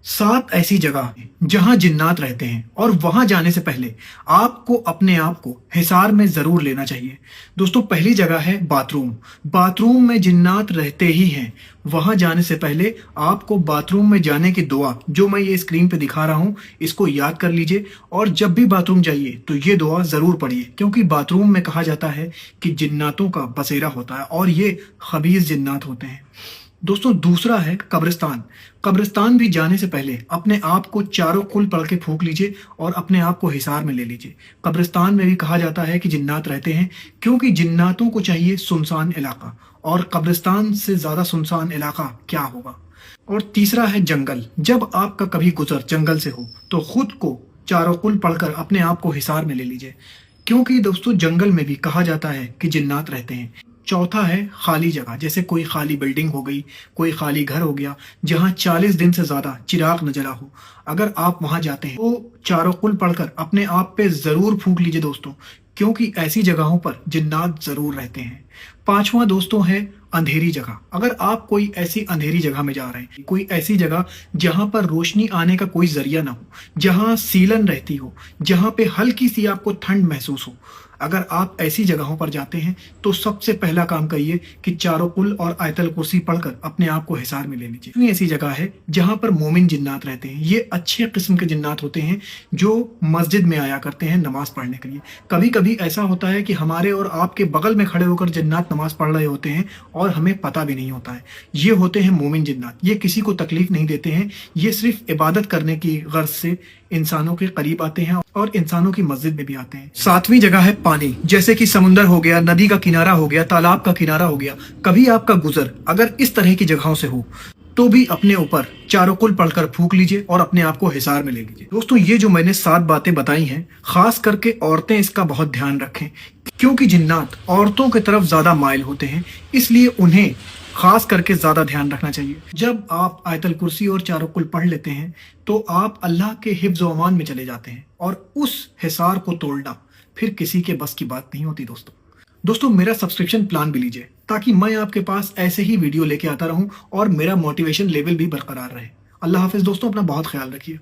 सात ऐसी जगह हैं जहां जिन्नात रहते हैं और वहां जाने से पहले आपको अपने आप को हिसार में जरूर लेना चाहिए। दोस्तों, पहली जगह है बाथरूम। बाथरूम में जिन्नात रहते ही हैं। वहां जाने से पहले आपको बाथरूम में जाने की दुआ जो मैं ये स्क्रीन पे दिखा रहा हूं इसको याद कर लीजिए और जब भी बाथरूम जाइए तो ये दुआ जरूर पढ़िए, क्योंकि बाथरूम में कहा जाता है कि जिन्नातों का बसेरा होता है और ये खबीस जिन्नात होते हैं। दोस्तों, दूसरा है कब्रिस्तान। कब्रिस्तान भी जाने से पहले अपने आप को चारों कुल पढ़ के फूंक लीजिए और अपने आप को हिसार में ले लीजिए। कब्रिस्तान में भी कहा जाता है कि जिन्नात रहते हैं, क्योंकि जिन्नातों को चाहिए सुनसान इलाका, और कब्रिस्तान से ज्यादा सुनसान इलाका क्या होगा। और तीसरा है जंगल। जब आपका कभी गुजर जंगल से हो तो खुद को चारों कुल पढ़कर अपने आप को हिसार में ले लीजिए, क्योंकि दोस्तों जंगल में भी कहा जाता है कि जिन्नात रहते हैं। चौथा है खाली जगह, जैसे कोई खाली बिल्डिंग हो गई, कोई खाली घर हो गया जहां 40 दिन से ज्यादा चिराग न जला हो। अगर आप वहां जाते हैं तो चारों कुल पढ़कर अपने आप पे जरूर फूंक लीजिए दोस्तों, क्योंकि ऐसी जगहों पर जिन्नात जरूर रहते हैं। पांचवा दोस्तों है अंधेरी जगह। अगर आप कोई ऐसी अंधेरी जगह में जा रहे हैं, कोई ऐसी जगह जहां पर रोशनी आने का कोई जरिया ना हो, जहां सीलन रहती हो, जहां पे हल्की सी आपको ठंड महसूस हो, अगर आप ऐसी जगहों पर जाते हैं तो सबसे पहला काम करिए कि चारों कुल और आयतल कुर्सी पढ़कर अपने आप को हिसार में ले लीजिए। ऐसी जगह है जहां पर मोमिन जिन्नात रहते हैं। ये अच्छे किस्म के जिन्नात होते हैं जो मस्जिद में आया करते हैं नमाज पढ़ने के लिए। कभी कभी ऐसा होता है कि हमारे और आपके बगल में खड़े होकर जिन्नात नमाज पढ़ रहे होते हैं और हमें पता भी नहीं होता है। ये होते हैं मोमिन जिन्नात। ये किसी को तकलीफ नहीं देते हैं, ये सिर्फ इबादत करने की गर्ज से इंसानों के करीब आते हैं और इंसानों की मस्जिद में भी आते हैं। सातवीं जगह है पानी, जैसे कि समुंदर हो गया, नदी का किनारा हो गया, तालाब का किनारा हो गया। कभी आपका गुजर अगर इस तरह की जगहों से हो तो भी अपने ऊपर चारों कुल पढ़कर फूंक लीजिए और अपने आप को हिसार में ले लीजिए। दोस्तों, ये जो मैंने 7 बातें बताई हैं, खास करके औरतें इसका बहुत ध्यान रखें, क्योंकि जिन्नात औरतों की तरफ ज्यादा माइल होते हैं, इसलिए उन्हें खास करके ज्यादा ध्यान रखना चाहिए। जब आप आयतल कुर्सी और चारों कुल पढ़ लेते हैं तो आप अल्लाह के हिफ्ज़ व अमान में चले जाते हैं और उस हिसार को तोड़ना फिर किसी के बस की बात नहीं होती। दोस्तों, मेरा सब्सक्रिप्शन प्लान भी लीजिए ताकि मैं आपके पास ऐसे ही वीडियो लेके आता रहूं और मेरा मोटिवेशन लेवल भी बरकरार रहे। अल्लाह हाफिज दोस्तों, अपना बहुत ख्याल रखिए।